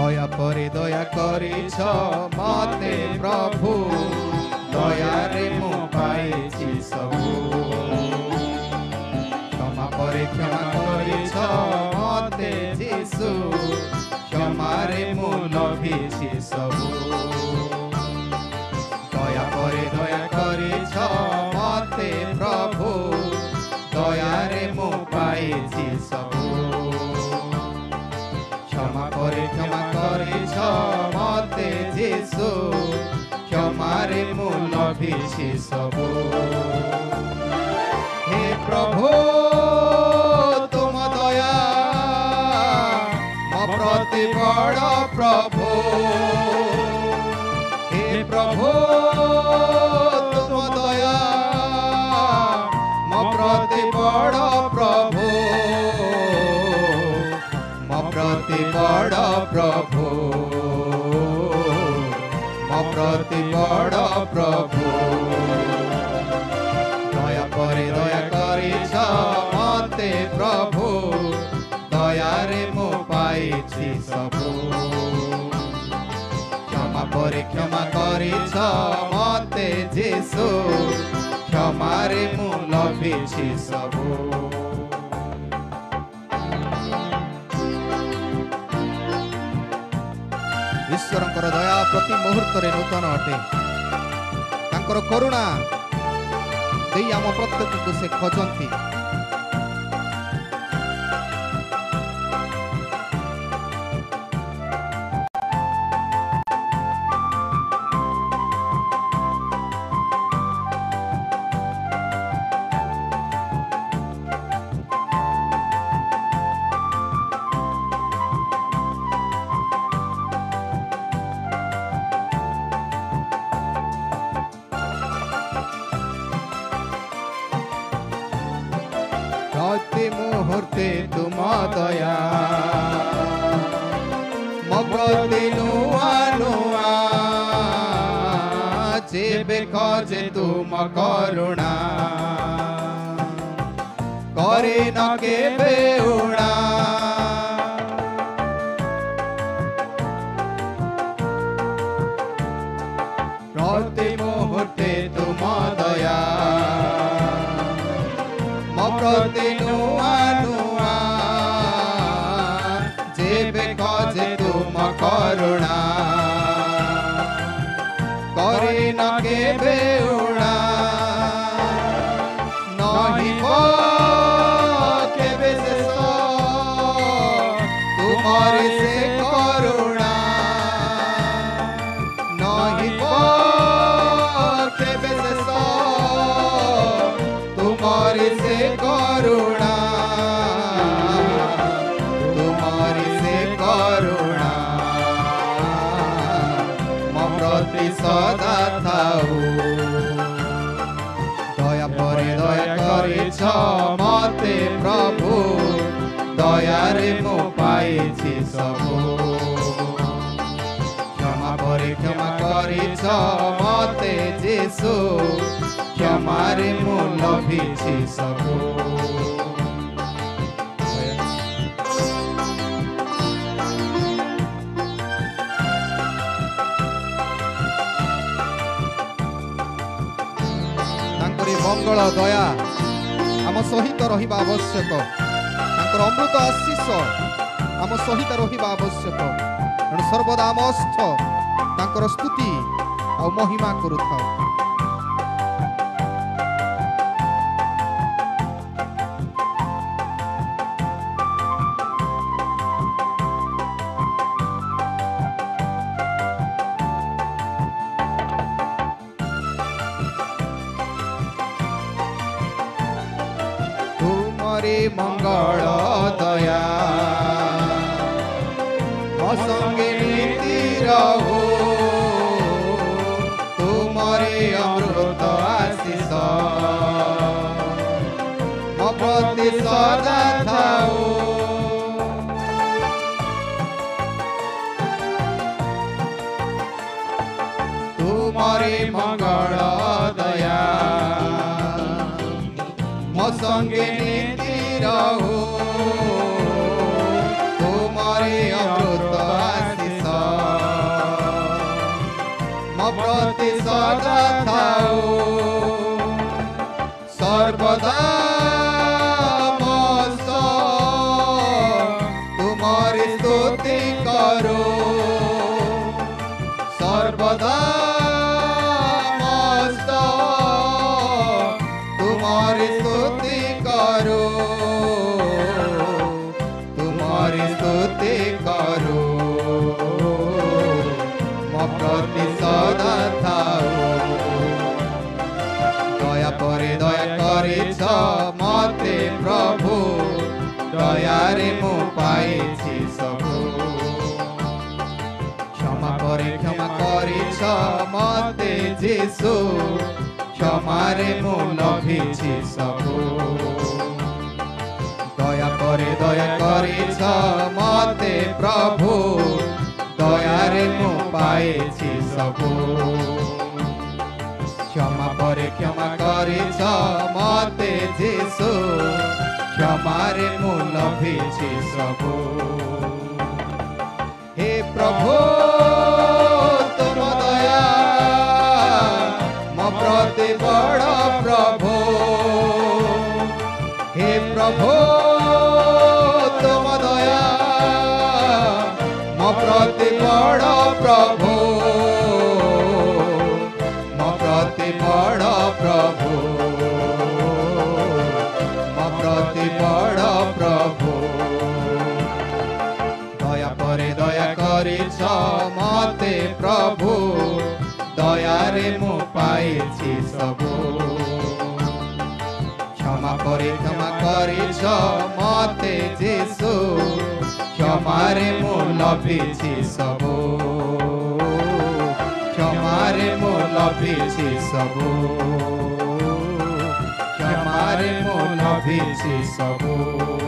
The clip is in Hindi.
दया परे दया करिछ मते प्रभु दयारे मु पाइछि सबु क्षमा परे क्षमा करिछ मते जीसु क्षमारे मु लभिछि सबु दया परे दया करिछ मते प्रभु दयारे मु पाइछि सबु क्षमा परे क्षमा करिछ मते जीसु क्षमारे मु लभिछि सबु हे प्रभु तुम दया मो प्रति बड़ प्रभु हे प्रभु तुम दया मो प्रति बड़ प्रभु मो प्रति बड़ प्रभु मो प्रति बड़ प्रभु दया परे दया करिछ मते प्रभु दयारे मु पाइछि सबु क्षमा परे क्षमा करिछ मते जीसु क्षमारे मु लभिछि सबु ईश्वरंकर दया प्रति मुहूर्त नूतन अटे तांकर करुणा देई आम प्रत्येक को से खोजती प्रति मुहूर्ते तुम दया मो प्रति नुआ नुआ जेबे खोजे तुम करुणा करे न केबे उड़ा प्रति मुहूर्ते तुम दया मो प्रति नुआ नुआ जेबे खोजे तुम करुणा करे न केबे उड़ा नहीं केबे शेष तुम्हारे से करुणा नहीं केबे शेष तुम्हारे से करुणा तुम्हारी से करुणा मो प्रति सदा थाऊ दया परे दया करिछ मते प्रभु दयारे मु पाइछि सबु क्षमा परे क्षमा करिछ मते जीसु क्षमारे मु लभिछि सबु तांकरी मंगल दया आम सहित रहिबा आवश्यक तांकर अमृत आशीष आम सहित रहिबा आवश्यक तेणु सर्वदा आम अस्थ तांकर स्तुति आ महिमा करुथाओ मंगल दया असंगे नीति रहो तुम्हारे अमृत आशीष मो प्रति सदा थाओ तुम्हारे मंगल दया मो संगे रहो तुम्हारे अमृत आशीष सदा थाओ सर्वदा मस्त तुम्हारी स्तुति करो सर्वदा मस्त तुम्हारी स्तुति करो तुम्हारी स्तुति करो मो प्रति सदा थाओ दया परे दया करिछ मते प्रभु दयारे मु पाइछि सबु क्षमा परे क्षमा करिछ मते जेसु क्षमारे मु लभिछि सबु दया परे दया करिछ मते प्रभु दयारे मु पाइछि सबु क्षमा परे क्षमा करिछ मते जेसु क्षमारे मु लभिछि सबु हे प्रभु तुम दया मो प्रति बड़ प्रभु हे प्रभु तुम दया मो प्रति बड़ प्रभु मो प्रति बड़ प्रभु मो प्रति बड़ प्रभु दया परे दया करिछ मते प्रभु दयारे मु पाइछि सबु क्षमा परे क्षमा करिछ मते जेसु क्षमारे मु लभिछि सबु क्षमारे मु लभिछि सबु क्षमारे मु लभिछि सबु।